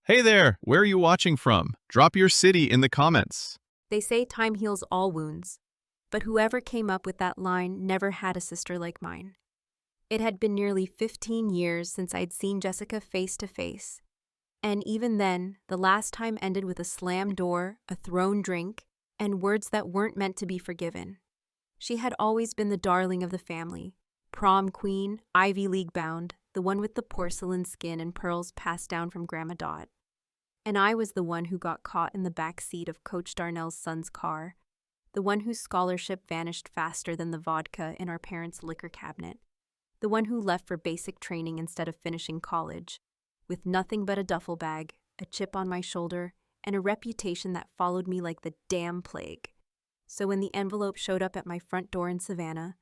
Hey there, where are you watching from? Drop your city in the comments. They say time heals all wounds, but whoever came up with that line never had a sister like mine. It had been nearly 15 years since I'd seen Jessica face to face, and even then, the last time ended with a slammed door, a thrown drink, and words that weren't meant to be forgiven. She had always been the darling of the family, prom queen, Ivy League bound, the one with the porcelain skin and pearls passed down from Grandma Dot. And I was the one who got caught in the back seat of Coach Darnell's son's car, the one whose scholarship vanished faster than the vodka in our parents' liquor cabinet, the one who left for basic training instead of finishing college, with nothing but a duffel bag, a chip on my shoulder, and a reputation that followed me like the damn plague. So when the envelope showed up at my front door in Savannah,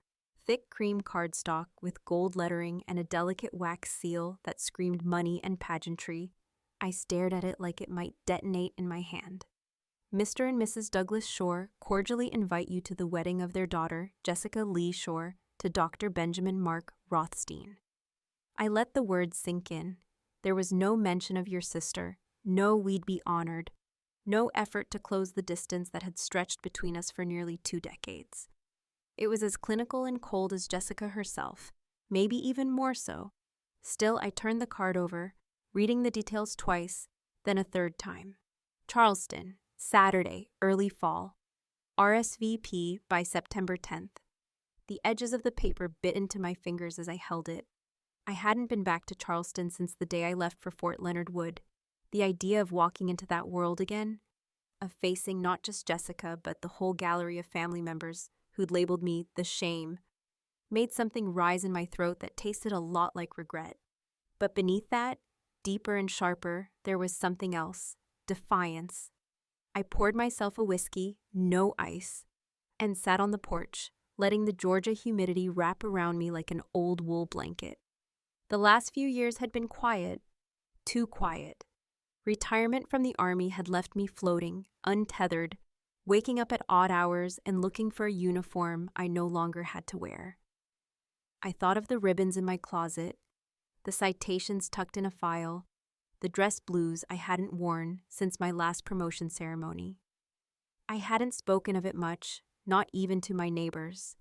thick cream cardstock with gold lettering and a delicate wax seal that screamed money and pageantry, I stared at it like it might detonate in my hand. Mr. and Mrs. Douglas Shore cordially invite you to the wedding of their daughter, Jessica Lee Shore, to Dr. Benjamin Mark Rothstein. I let the words sink in. There was no mention of your sister, no we'd be honored, no effort to close the distance that had stretched between us for nearly 2 decades. It was as clinical and cold as Jessica herself, maybe even more so. Still, I turned the card over, reading the details twice, then a third time. Charleston, Saturday, early fall. RSVP by September 10th. The edges of the paper bit into my fingers as I held it. I hadn't been back to Charleston since the day I left for Fort Leonard Wood. The idea of walking into that world again, of facing not just Jessica but the whole gallery of family members who'd labeled me the shame, made something rise in my throat that tasted a lot like regret. But beneath that, deeper and sharper, there was something else, defiance. I poured myself a whiskey, no ice, and sat on the porch, letting the Georgia humidity wrap around me like an old wool blanket. The last few years had been quiet, too quiet. Retirement from the Army had left me floating, untethered, waking up at odd hours and looking for a uniform I no longer had to wear. I thought of the ribbons in my closet, the citations tucked in a file, the dress blues I hadn't worn since my last promotion ceremony. I hadn't spoken of it much, not even to my neighbors.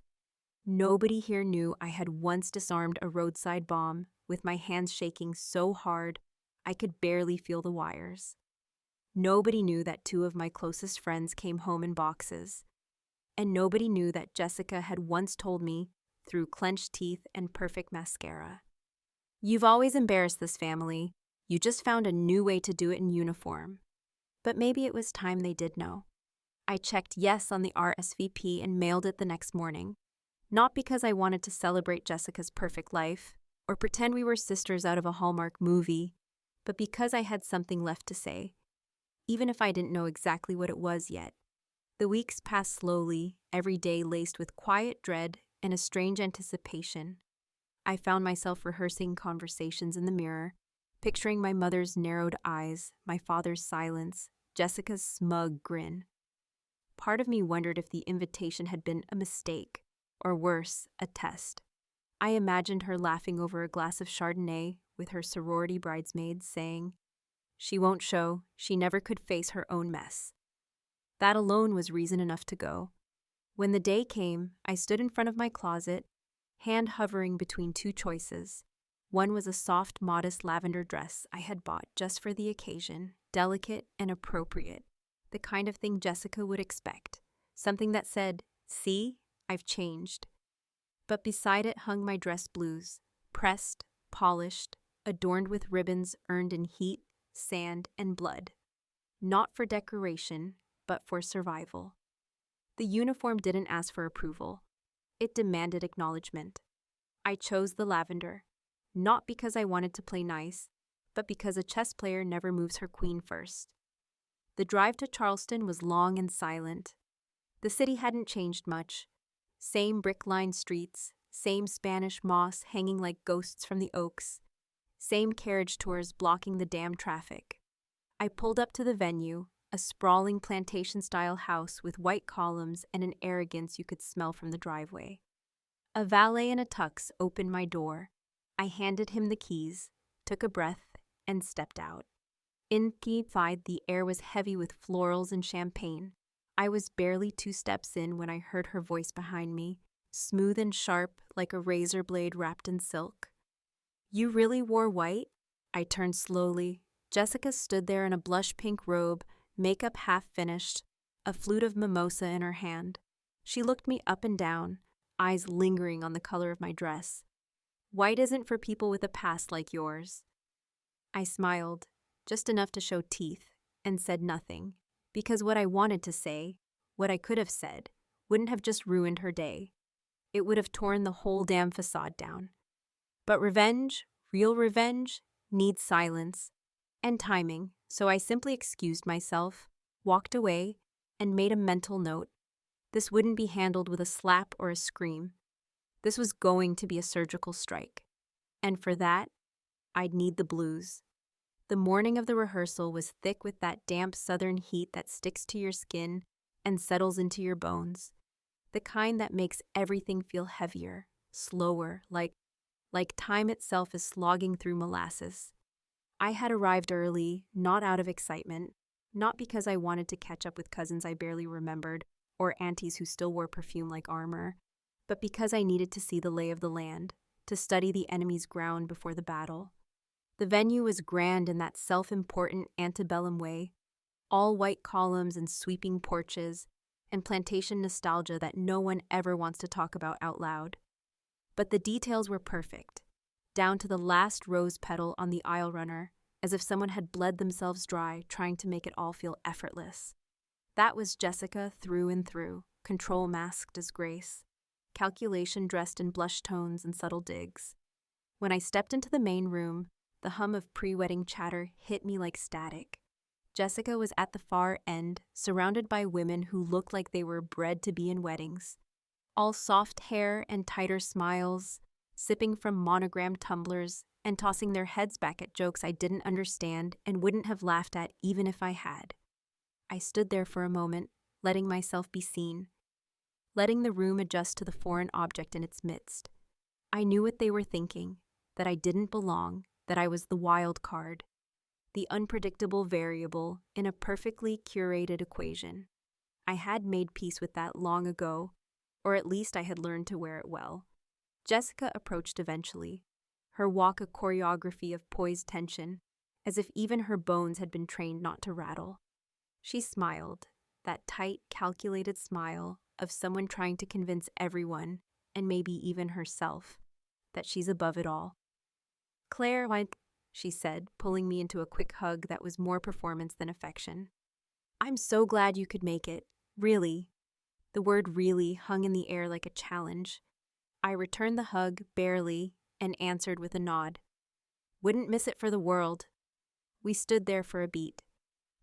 Nobody here knew I had once disarmed a roadside bomb with my hands shaking so hard I could barely feel the wires. Nobody knew that 2 of my closest friends came home in boxes. And nobody knew that Jessica had once told me, through clenched teeth and perfect mascara, "You've always embarrassed this family. You just found a new way to do it in uniform." But maybe it was time they did know. I checked yes on the RSVP and mailed it the next morning. Not because I wanted to celebrate Jessica's perfect life, or pretend we were sisters out of a Hallmark movie, but because I had something left to say, even if I didn't know exactly what it was yet. The weeks passed slowly, every day laced with quiet dread and a strange anticipation. I found myself rehearsing conversations in the mirror, picturing my mother's narrowed eyes, my father's silence, Jessica's smug grin. Part of me wondered if the invitation had been a mistake, or worse, a test. I imagined her laughing over a glass of Chardonnay with her sorority bridesmaids, saying, "She won't show, she never could face her own mess." That alone was reason enough to go. When the day came, I stood in front of my closet, hand hovering between 2 choices. One was a soft, modest lavender dress I had bought just for the occasion, delicate and appropriate, the kind of thing Jessica would expect, something that said, "See, I've changed." But beside it hung my dress blues, pressed, polished, adorned with ribbons earned in heat, sand, and blood. Not for decoration, but for survival. The uniform didn't ask for approval. It demanded acknowledgement. I chose the lavender, not because I wanted to play nice, but because a chess player never moves her queen first. The drive to Charleston was long and silent. The city hadn't changed much. Same brick-lined streets, same Spanish moss hanging like ghosts from the oaks, same carriage tours blocking the damn traffic. I pulled up to the venue, a sprawling plantation-style house with white columns and an arrogance you could smell from the driveway. A valet in a tux opened my door. I handed him the keys, took a breath, and stepped out. Inside, the air was heavy with florals and champagne. I was barely 2 steps in when I heard her voice behind me, smooth and sharp like a razor blade wrapped in silk. "You really wore white?" I turned slowly. Jessica stood there in a blush-pink robe, makeup half finished, a flute of mimosa in her hand. She looked me up and down, eyes lingering on the color of my dress. "White isn't for people with a past like yours." I smiled, just enough to show teeth, and said nothing, because what I wanted to say, what I could have said, wouldn't have just ruined her day. It would have torn the whole damn facade down. But revenge, real revenge, needs silence and timing, so I simply excused myself, walked away, and made a mental note. This wouldn't be handled with a slap or a scream. This was going to be a surgical strike. And for that, I'd need the blues. The morning of the rehearsal was thick with that damp southern heat that sticks to your skin and settles into your bones. The kind that makes everything feel heavier, slower, like time itself is slogging through molasses. I had arrived early, not out of excitement, not because I wanted to catch up with cousins I barely remembered or aunties who still wore perfume like armor, but because I needed to see the lay of the land, to study the enemy's ground before the battle. The venue was grand in that self-important antebellum way, all white columns and sweeping porches, and plantation nostalgia that no one ever wants to talk about out loud. But the details were perfect, down to the last rose petal on the aisle runner, as if someone had bled themselves dry trying to make it all feel effortless. That was Jessica through and through, control masked as grace, calculation dressed in blush tones and subtle digs. When I stepped into the main room, the hum of pre-wedding chatter hit me like static. Jessica was at the far end, surrounded by women who looked like they were bred to be in weddings, all soft hair and tighter smiles, sipping from monogrammed tumblers and tossing their heads back at jokes I didn't understand and wouldn't have laughed at even if I had. I stood there for a moment, letting myself be seen, letting the room adjust to the foreign object in its midst. I knew what they were thinking, that I didn't belong, that I was the wild card, the unpredictable variable in a perfectly curated equation. I had made peace with that long ago, or at least I had learned to wear it well. Jessica approached eventually, her walk a choreography of poised tension, as if even her bones had been trained not to rattle. She smiled, that tight, calculated smile of someone trying to convince everyone, and maybe even herself, that she's above it all. "Claire, she said, pulling me into a quick hug that was more performance than affection. "I'm so glad you could make it. Really." The word really hung in the air like a challenge. I returned the hug, barely, and answered with a nod. "Wouldn't miss it for the world." We stood there for a beat,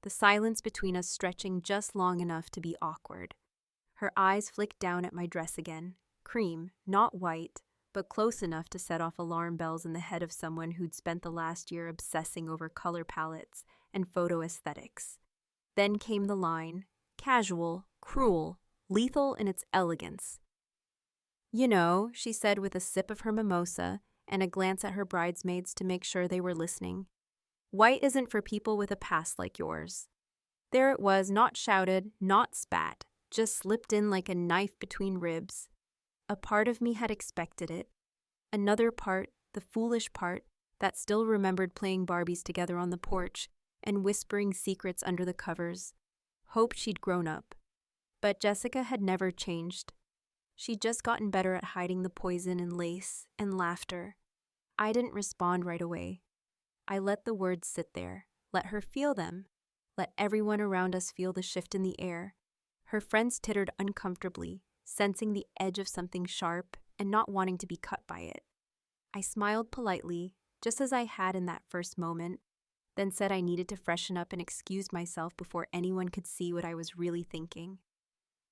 the silence between us stretching just long enough to be awkward. Her eyes flicked down at my dress again, cream, not white, but close enough to set off alarm bells in the head of someone who'd spent the last year obsessing over color palettes and photo aesthetics. Then came the line, casual, cruel, lethal in its elegance. "You know," she said with a sip of her mimosa and a glance at her bridesmaids to make sure they were listening, "white isn't for people with a past like yours." There it was, not shouted, not spat, just slipped in like a knife between ribs. A part of me had expected it. Another part, the foolish part, that still remembered playing Barbies together on the porch and whispering secrets under the covers, hoped she'd grown up. But Jessica had never changed. She'd just gotten better at hiding the poison in lace and laughter. I didn't respond right away. I let the words sit there, let her feel them, let everyone around us feel the shift in the air. Her friends tittered uncomfortably, sensing the edge of something sharp and not wanting to be cut by it. I smiled politely, just as I had in that first moment, then said I needed to freshen up and excused myself before anyone could see what I was really thinking.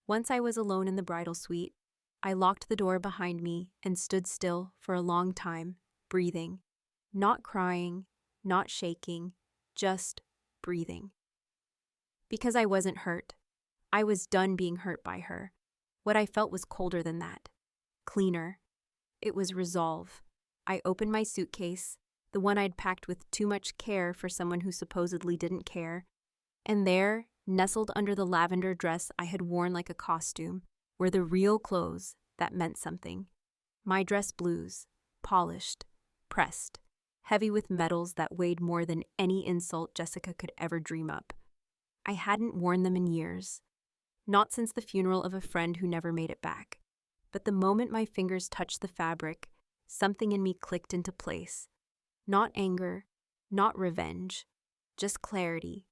Once I was alone in the bridal suite, I locked the door behind me and stood still for a long time, breathing. Not crying, not shaking, just breathing. Because I wasn't hurt. I was done being hurt by her. What I felt was colder than that. Cleaner. It was resolve. I opened my suitcase, the one I'd packed with too much care for someone who supposedly didn't care. And there, nestled under the lavender dress I had worn like a costume, were the real clothes that meant something. My dress blues, polished, pressed, heavy with metals that weighed more than any insult Jessica could ever dream up. I hadn't worn them in years, not since the funeral of a friend who never made it back. But the moment my fingers touched the fabric, something in me clicked into place. Not anger, not revenge, just clarity.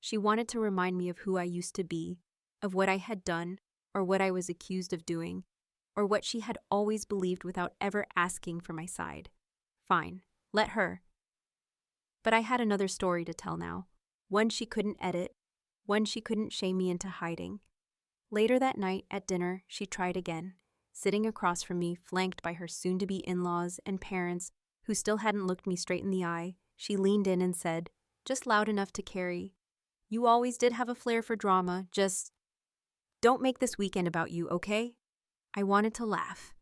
She wanted to remind me of who I used to be, of what I had done, or what I was accused of doing, or what she had always believed without ever asking for my side. Fine, let her. But I had another story to tell now, one she couldn't edit, one she couldn't shame me into hiding. Later that night at dinner, she tried again, sitting across from me, flanked by her soon-to-be in-laws and parents who still hadn't looked me straight in the eye. She leaned in and said, just loud enough to carry, "You always did have a flair for drama, just don't make this weekend about you, okay?" I wanted to laugh.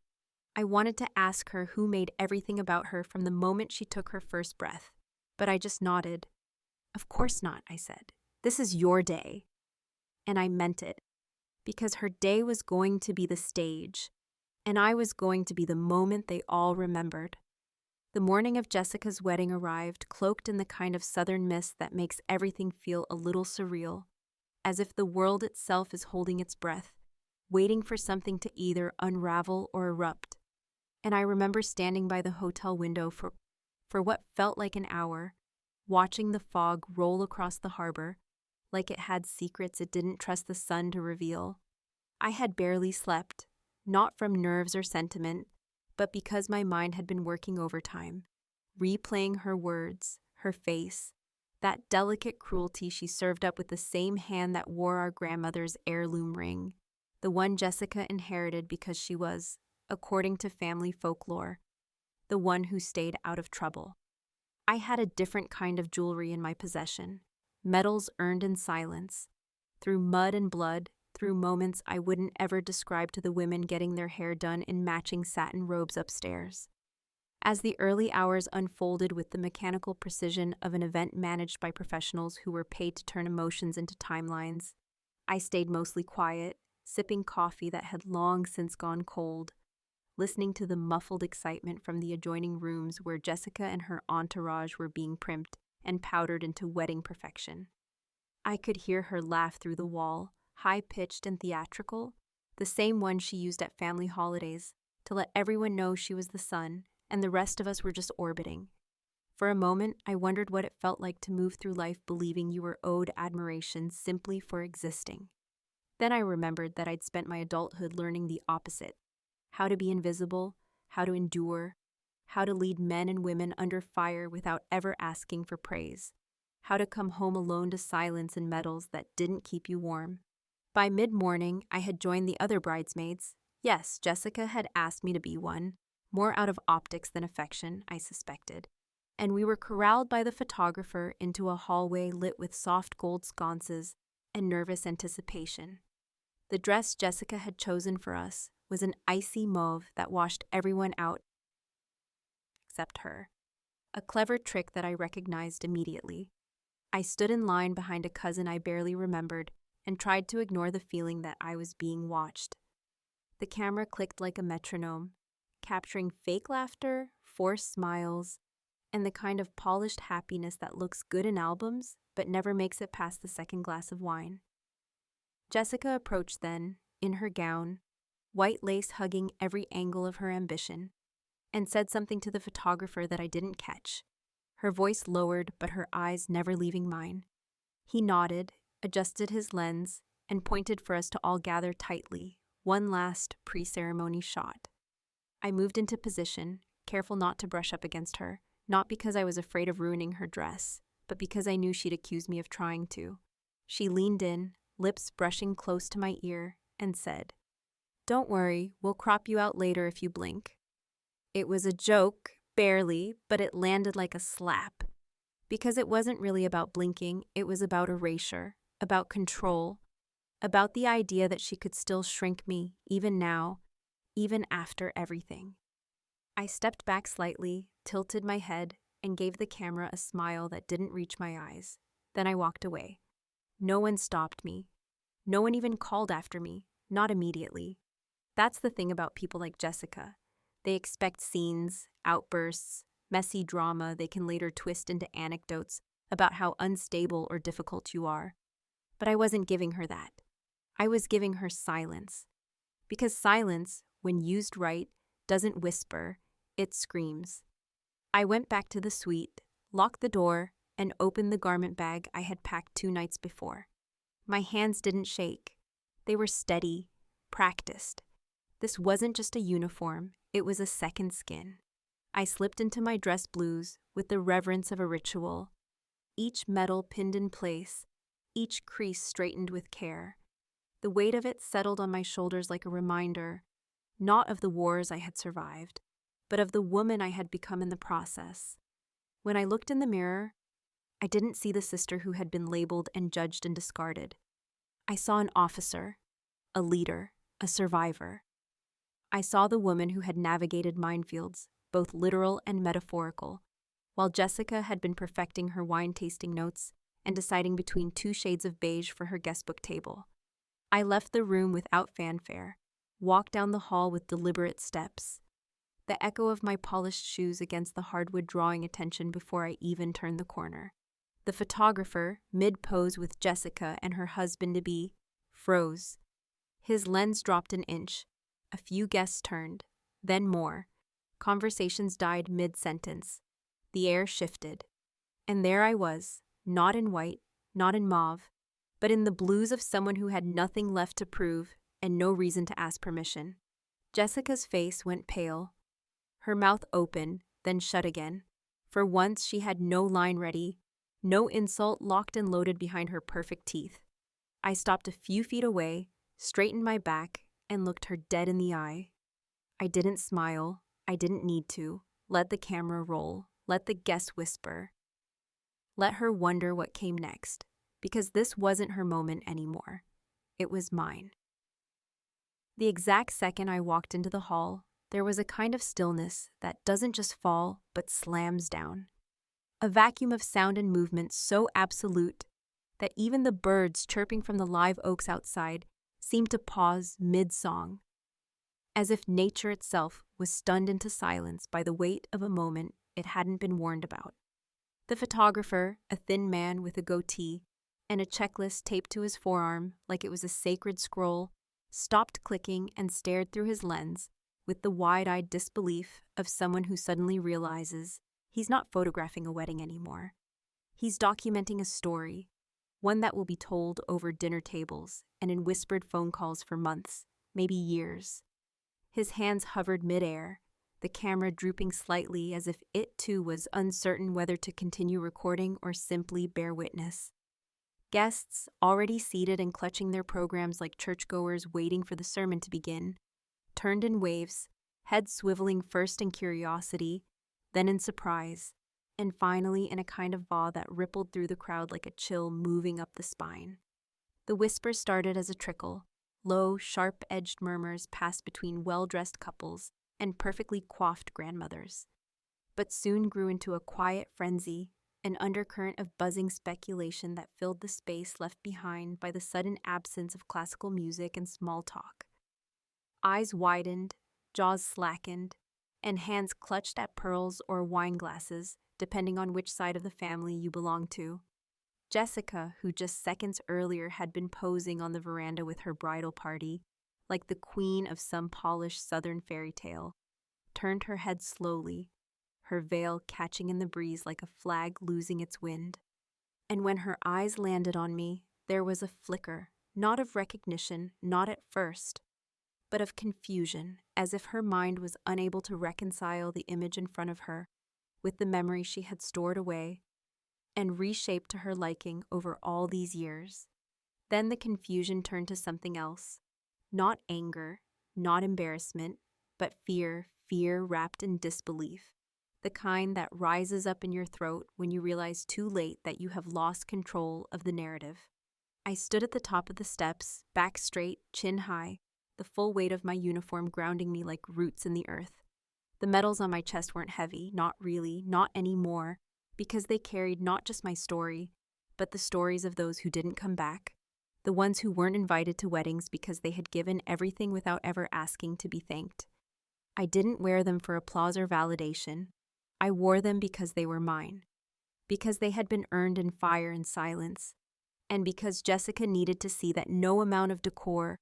I wanted to ask her who made everything about her from the moment she took her first breath, but I just nodded. "Of course not," I said. "This is your day." And I meant it, because her day was going to be the stage, and I was going to be the moment they all remembered. The morning of Jessica's wedding arrived, cloaked in the kind of southern mist that makes everything feel a little surreal, as if the world itself is holding its breath, waiting for something to either unravel or erupt. And I remember standing by the hotel window for what felt like an hour, watching the fog roll across the harbor, like it had secrets it didn't trust the sun to reveal. I had barely slept, not from nerves or sentiment, but because my mind had been working overtime, replaying her words, her face, that delicate cruelty she served up with the same hand that wore our grandmother's heirloom ring, the one Jessica inherited because she was, according to family folklore, the one who stayed out of trouble. I had a different kind of jewelry in my possession, medals earned in silence, through mud and blood, through moments I wouldn't ever describe to the women getting their hair done in matching satin robes upstairs. As the early hours unfolded with the mechanical precision of an event managed by professionals who were paid to turn emotions into timelines, I stayed mostly quiet, sipping coffee that had long since gone cold, listening to the muffled excitement from the adjoining rooms where Jessica and her entourage were being primped and powdered into wedding perfection. I could hear her laugh through the wall, high-pitched and theatrical, the same one she used at family holidays, to let everyone know she was the sun, and the rest of us were just orbiting. For a moment, I wondered what it felt like to move through life believing you were owed admiration simply for existing. Then I remembered that I'd spent my adulthood learning the opposite: how to be invisible, how to endure, how to lead men and women under fire without ever asking for praise, how to come home alone to silence and medals that didn't keep you warm. By mid-morning, I had joined the other bridesmaids. Yes, Jessica had asked me to be one, more out of optics than affection, I suspected, and we were corralled by the photographer into a hallway lit with soft gold sconces and nervous anticipation. The dress Jessica had chosen for us was an icy mauve that washed everyone out except her, a clever trick that I recognized immediately. I stood in line behind a cousin I barely remembered and tried to ignore the feeling that I was being watched. The camera clicked like a metronome, capturing fake laughter, forced smiles, and the kind of polished happiness that looks good in albums but never makes it past the second glass of wine. Jessica approached then, in her gown, white lace hugging every angle of her ambition, and said something to the photographer that I didn't catch, her voice lowered but her eyes never leaving mine. He nodded, adjusted his lens, and pointed for us to all gather tightly, one last pre-ceremony shot. I moved into position, careful not to brush up against her, not because I was afraid of ruining her dress, but because I knew she'd accuse me of trying to. She leaned in, lips brushing close to my ear, and said, "Don't worry, we'll crop you out later if you blink." It was a joke, barely, but it landed like a slap. Because it wasn't really about blinking, it was about erasure, about control, about the idea that she could still shrink me, even now, even after everything. I stepped back slightly, tilted my head, and gave the camera a smile that didn't reach my eyes. Then I walked away. No one stopped me. No one even called after me, not immediately. That's the thing about people like Jessica. They expect scenes, outbursts, messy drama they can later twist into anecdotes about how unstable or difficult you are. But I wasn't giving her that. I was giving her silence. Because silence, when used right, doesn't whisper, it screams. I went back to the suite, locked the door, and opened the garment bag I had packed 2 nights before. My hands didn't shake. They were steady, practiced. This wasn't just a uniform, it was a second skin. I slipped into my dress blues with the reverence of a ritual. Each metal pinned in place, each crease straightened with care. The weight of it settled on my shoulders like a reminder, not of the wars I had survived, but of the woman I had become in the process. When I looked in the mirror, I didn't see the sister who had been labeled and judged and discarded. I saw an officer, a leader, a survivor. I saw the woman who had navigated minefields, both literal and metaphorical, while Jessica had been perfecting her wine-tasting notes and deciding between 2 shades of beige for her guestbook table. I left the room without fanfare, walked down the hall with deliberate steps, the echo of my polished shoes against the hardwood drawing attention before I even turned the corner. The photographer, mid-pose with Jessica and her husband-to-be, froze. His lens dropped an inch. A few guests turned, then more. Conversations died mid-sentence. The air shifted. And there I was, not in white, not in mauve, but in the blues of someone who had nothing left to prove and no reason to ask permission. Jessica's face went pale. Her mouth open, then shut again. For once she had no line ready, no insult locked and loaded behind her perfect teeth. I stopped a few feet away, straightened my back, and looked her dead in the eye. I didn't smile. I didn't need to. Let the camera roll. Let the guests whisper. Let her wonder what came next, because this wasn't her moment anymore. It was mine. The exact second I walked into the hall, there was a kind of stillness that doesn't just fall, but slams down. A vacuum of sound and movement so absolute that even the birds chirping from the live oaks outside seemed to pause mid-song, as if nature itself was stunned into silence by the weight of a moment it hadn't been warned about. The photographer, a thin man with a goatee and a checklist taped to his forearm like it was a sacred scroll, stopped clicking and stared through his lens with the wide-eyed disbelief of someone who suddenly realizes he's not photographing a wedding anymore. He's documenting a story, one that will be told over dinner tables and in whispered phone calls for months, maybe years. His hands hovered midair, the camera drooping slightly as if it too was uncertain whether to continue recording or simply bear witness. Guests, already seated and clutching their programs like churchgoers waiting for the sermon to begin, turned in waves, heads swiveling first in curiosity, then in surprise, and finally in a kind of awe that rippled through the crowd like a chill moving up the spine. The whisper started as a trickle. Low, sharp-edged murmurs passed between well-dressed couples and perfectly coiffed grandmothers, but soon grew into a quiet frenzy, an undercurrent of buzzing speculation that filled the space left behind by the sudden absence of classical music and small talk. Eyes widened, jaws slackened, and hands clutched at pearls or wine glasses, depending on which side of the family you belonged to. Jessica, who just seconds earlier had been posing on the veranda with her bridal party, like the queen of some polished southern fairy tale, turned her head slowly, her veil catching in the breeze like a flag losing its wind. And when her eyes landed on me, there was a flicker, not of recognition, not at first, but of confusion, as if her mind was unable to reconcile the image in front of her with the memory she had stored away and reshaped to her liking over all these years. Then the confusion turned to something else. Not anger, not embarrassment, but fear wrapped in disbelief. The kind that rises up in your throat when you realize too late that you have lost control of the narrative. I stood at the top of the steps, back straight, chin high, the full weight of my uniform grounding me like roots in the earth. The medals on my chest weren't heavy, not really, not anymore, because they carried not just my story, but the stories of those who didn't come back, the ones who weren't invited to weddings because they had given everything without ever asking to be thanked. I didn't wear them for applause or validation. I wore them because they were mine, because they had been earned in fire and silence, and because Jessica needed to see that no amount of decor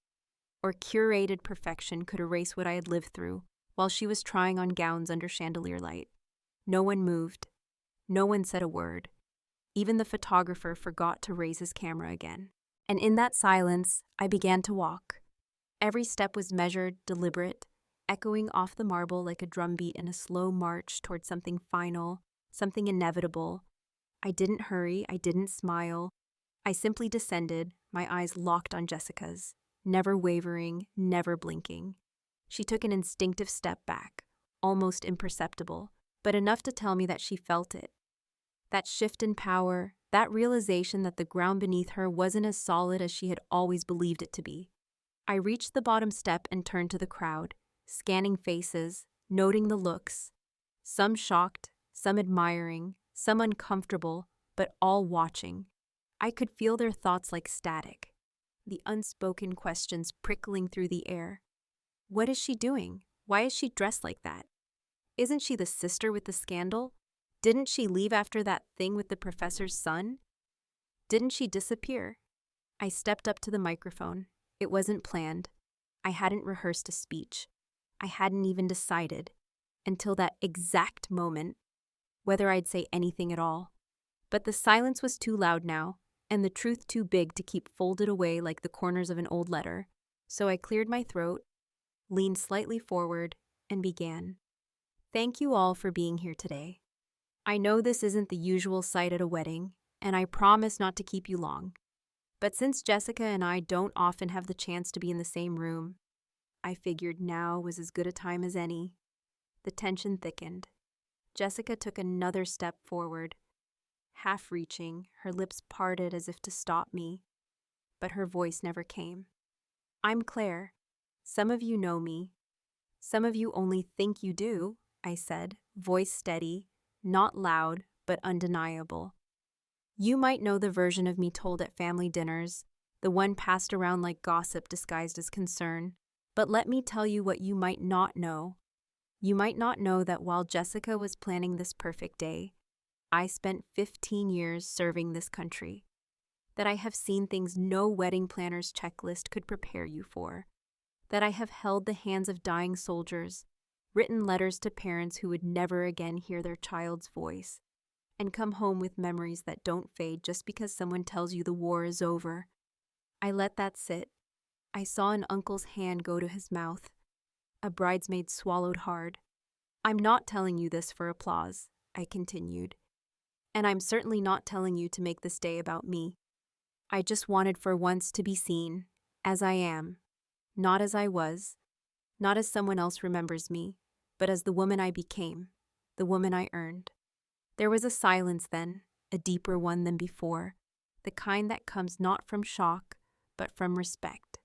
or curated perfection could erase what I had lived through while she was trying on gowns under chandelier light. No one moved. No one said a word. Even the photographer forgot to raise his camera again. And in that silence, I began to walk. Every step was measured, deliberate, echoing off the marble like a drumbeat in a slow march toward something final, something inevitable. I didn't hurry, I didn't smile. I simply descended, my eyes locked on Jessica's, never wavering, never blinking. She took an instinctive step back, almost imperceptible, but enough to tell me that she felt it. That shift in power, that realization that the ground beneath her wasn't as solid as she had always believed it to be. I reached the bottom step and turned to the crowd, scanning faces, noting the looks. Some shocked, some admiring, some uncomfortable, but all watching. I could feel their thoughts like static, the unspoken questions prickling through the air. What is she doing? Why is she dressed like that? Isn't she the sister with the scandal? Didn't she leave after that thing with the professor's son? Didn't she disappear? I stepped up to the microphone. It wasn't planned. I hadn't rehearsed a speech. I hadn't even decided, until that exact moment, whether I'd say anything at all. But the silence was too loud now, and the truth too big to keep folded away like the corners of an old letter. So I cleared my throat, leaned slightly forward, and began. Thank you all for being here today. I know this isn't the usual sight at a wedding, and I promise not to keep you long. But since Jessica and I don't often have the chance to be in the same room, I figured now was as good a time as any. The tension thickened. Jessica took another step forward, half reaching, her lips parted as if to stop me, but her voice never came. I'm Claire. Some of you know me. Some of you only think you do, I said, voice steady, not loud, but undeniable. You might know the version of me told at family dinners, the one passed around like gossip disguised as concern. But let me tell you what you might not know. You might not know that while Jessica was planning this perfect day, I spent 15 years serving this country. That I have seen things no wedding planner's checklist could prepare you for. That I have held the hands of dying soldiers, written letters to parents who would never again hear their child's voice, and come home with memories that don't fade just because someone tells you the war is over. I let that sit. I saw an uncle's hand go to his mouth. A bridesmaid swallowed hard. I'm not telling you this for applause, I continued. And I'm certainly not telling you to make this day about me. I just wanted for once to be seen, as I am, not as I was, not as someone else remembers me, but as the woman I became, the woman I earned. There was a silence then, a deeper one than before, the kind that comes not from shock, but from respect.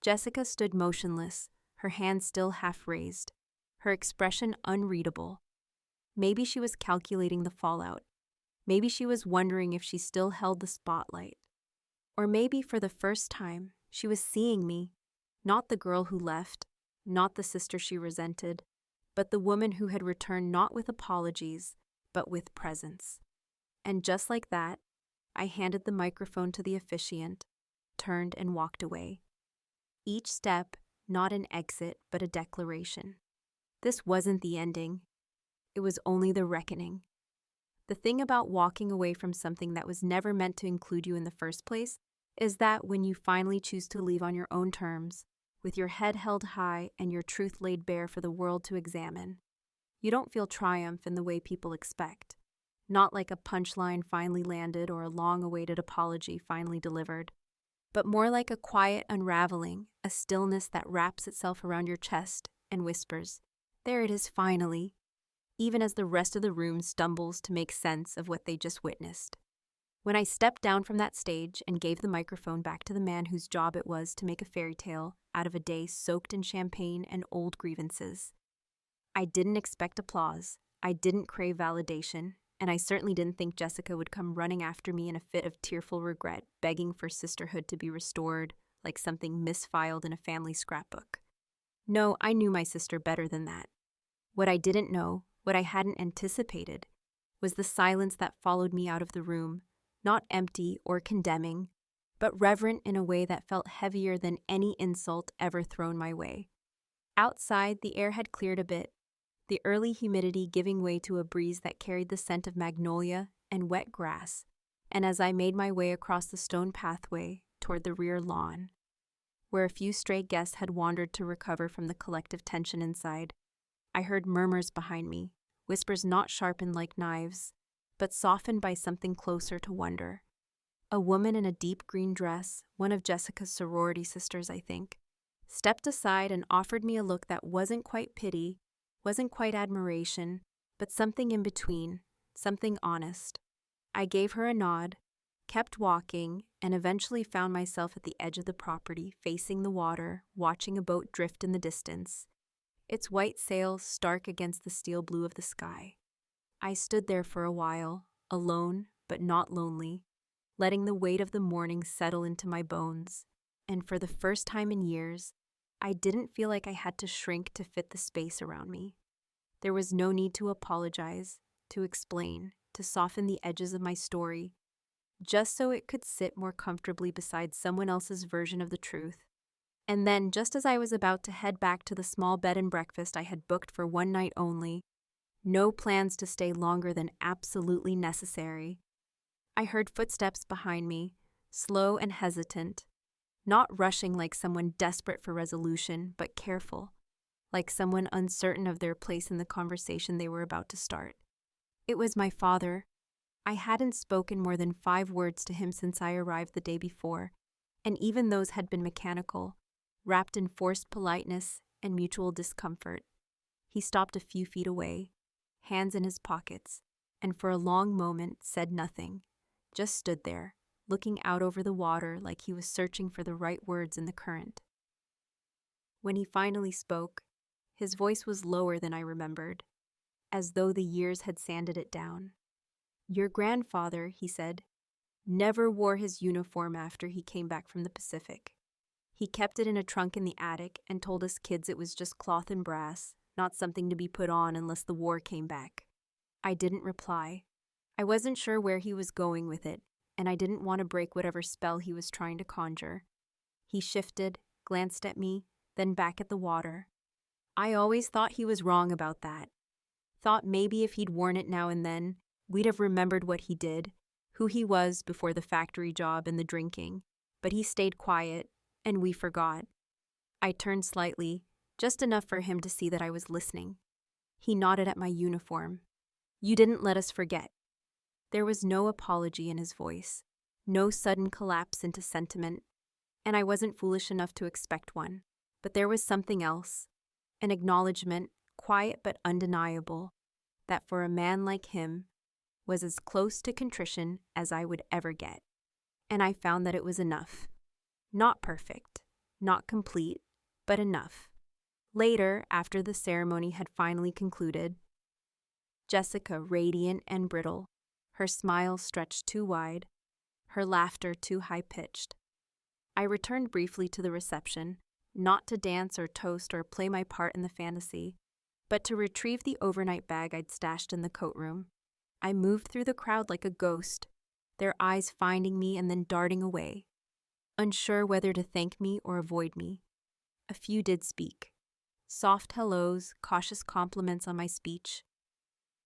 Jessica stood motionless, her hand still half raised, her expression unreadable. Maybe she was calculating the fallout. Maybe she was wondering if she still held the spotlight. Or maybe for the first time, she was seeing me, not the girl who left, not the sister she resented, but the woman who had returned not with apologies, but with presence. And just like that, I handed the microphone to the officiant, turned and walked away. Each step, not an exit, but a declaration. This wasn't the ending. It was only the reckoning. The thing about walking away from something that was never meant to include you in the first place is that when you finally choose to leave on your own terms, with your head held high and your truth laid bare for the world to examine, you don't feel triumph in the way people expect. Not like a punchline finally landed or a long-awaited apology finally delivered, but more like a quiet unraveling, a stillness that wraps itself around your chest and whispers, "There it is finally," even as the rest of the room stumbles to make sense of what they just witnessed. When I stepped down from that stage and gave the microphone back to the man whose job it was to make a fairy tale out of a day soaked in champagne and old grievances, I didn't expect applause, I didn't crave validation, and I certainly didn't think Jessica would come running after me in a fit of tearful regret, begging for sisterhood to be restored, like something misfiled in a family scrapbook. No, I knew my sister better than that. What I didn't know, what I hadn't anticipated, was the silence that followed me out of the room, not empty or condemning, but reverent in a way that felt heavier than any insult ever thrown my way. Outside, the air had cleared a bit, the early humidity giving way to a breeze that carried the scent of magnolia and wet grass, and as I made my way across the stone pathway toward the rear lawn, where a few stray guests had wandered to recover from the collective tension inside, I heard murmurs behind me, whispers not sharpened like knives, but softened by something closer to wonder. A woman in a deep green dress, one of Jessica's sorority sisters, I think, stepped aside and offered me a look that wasn't quite pity, wasn't quite admiration, but something in between, something honest. I gave her a nod, kept walking, and eventually found myself at the edge of the property, facing the water, watching a boat drift in the distance, its white sails stark against the steel blue of the sky. I stood there for a while, alone but not lonely, letting the weight of the morning settle into my bones, and for the first time in years, I didn't feel like I had to shrink to fit the space around me. There was no need to apologize, to explain, to soften the edges of my story, just so it could sit more comfortably beside someone else's version of the truth. And then, just as I was about to head back to the small bed and breakfast I had booked for one night only, no plans to stay longer than absolutely necessary, I heard footsteps behind me, slow and hesitant, not rushing like someone desperate for resolution, but careful, like someone uncertain of their place in the conversation they were about to start. It was my father. I hadn't spoken more than 5 words to him since I arrived the day before, and even those had been mechanical, wrapped in forced politeness and mutual discomfort. He stopped a few feet away, hands in his pockets, and for a long moment said nothing, just stood there, looking out over the water like he was searching for the right words in the current. When he finally spoke, his voice was lower than I remembered, as though the years had sanded it down. "Your grandfather," he said, "never wore his uniform after he came back from the Pacific. He kept it in a trunk in the attic and told us kids it was just cloth and brass, not something to be put on unless the war came back." I didn't reply. I wasn't sure where he was going with it, and I didn't want to break whatever spell he was trying to conjure. He shifted, glanced at me, then back at the water. I always thought he was wrong about that. Thought maybe if he'd worn it now and then, we'd have remembered what he did, who he was before the factory job and the drinking. But he stayed quiet, and we forgot. I turned slightly, just enough for him to see that I was listening. He nodded at my uniform. "You didn't let us forget." There was no apology in his voice, no sudden collapse into sentiment, and I wasn't foolish enough to expect one. But there was something else, an acknowledgement, quiet but undeniable, that for a man like him was as close to contrition as I would ever get. And I found that it was enough. Not perfect, not complete, but enough. Later, after the ceremony had finally concluded, Jessica, radiant and brittle, her smile stretched too wide, her laughter too high-pitched. I returned briefly to the reception, not to dance or toast or play my part in the fantasy, but to retrieve the overnight bag I'd stashed in the coat room. I moved through the crowd like a ghost, their eyes finding me and then darting away, unsure whether to thank me or avoid me. A few did speak. Soft hellos, cautious compliments on my speech.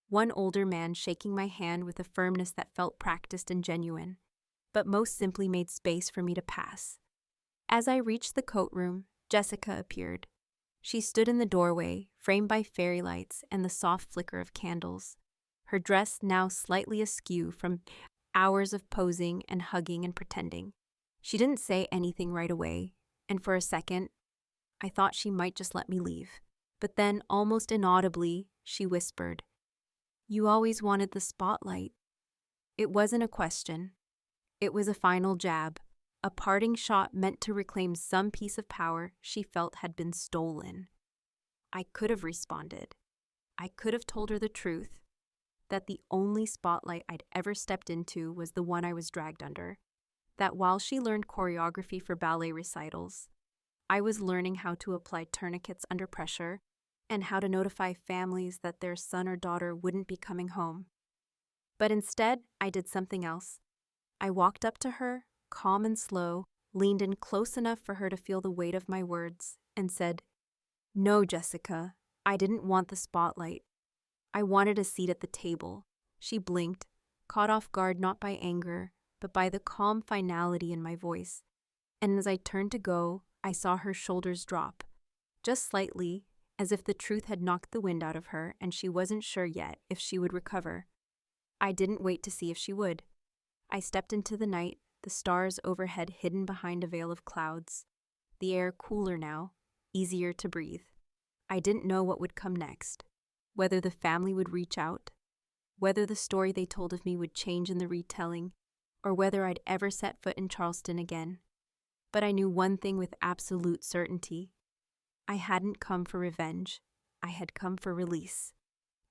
One older man shaking my hand with a firmness that felt practiced and genuine, but most simply made space for me to pass. As I reached the coat room, Jessica appeared. She stood in the doorway, framed by fairy lights and the soft flicker of candles, her dress now slightly askew from hours of posing and hugging and pretending. She didn't say anything right away, and for a second, I thought she might just let me leave. But then, almost inaudibly, she whispered, "You always wanted the spotlight." It wasn't a question. It was a final jab, a parting shot meant to reclaim some piece of power she felt had been stolen. I could have responded. I could have told her the truth, that the only spotlight I'd ever stepped into was the one I was dragged under, that while she learned choreography for ballet recitals, I was learning how to apply tourniquets under pressure and how to notify families that their son or daughter wouldn't be coming home. But instead, I did something else. I walked up to her, calm and slow, leaned in close enough for her to feel the weight of my words, and said, "No, Jessica, I didn't want the spotlight. I wanted a seat at the table." She blinked, caught off guard not by anger, but by the calm finality in my voice. And as I turned to go, I saw her shoulders drop, just slightly, as if the truth had knocked the wind out of her and she wasn't sure yet if she would recover. I didn't wait to see if she would. I stepped into the night, the stars overhead hidden behind a veil of clouds, the air cooler now, easier to breathe. I didn't know what would come next, whether the family would reach out, whether the story they told of me would change in the retelling, or whether I'd ever set foot in Charleston again. But I knew one thing with absolute certainty. I hadn't come for revenge. I had come for release.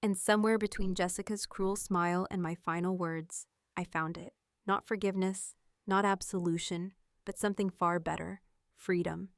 And somewhere between Jessica's cruel smile and my final words, I found it. Not forgiveness, not absolution, but something far better: freedom.